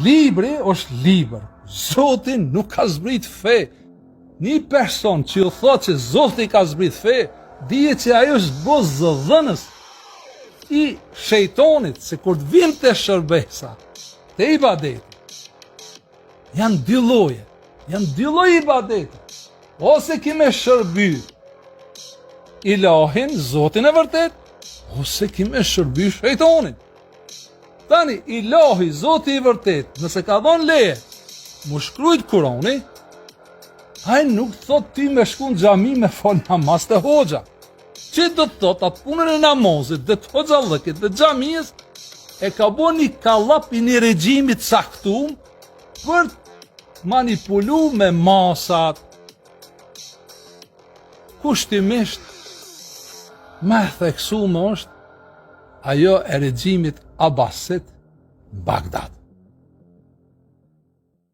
libri është libër. Zoti nuk ka zbrit fe. Një person që ju thot që Zoti ka zbrit fe, dije që ajo është boz zëdhënës i shejtonit, se kur të vim të shërbesa, të ibadeti, janë dy lloje. Janë dy lloje ibadeti. Ose kime shërby Ilahin, Zotin e vërtet, ose kime shërby shejtonin. Tani, Ilahi, Zoti i vërtet, nëse ka dhënë leje, mu shkrujt Kurani, ai nuk thot ti me shku në xhami me fal namaz të hoxha. Që do të thot atë punën e namazit dhe të hoxhallëkit dhe xhamisë e ka bo një kallap i një regjimit saktum për manipulu me masat. Kushtimisht me theksume është ajo e regjimit Abbasit në Bagdad.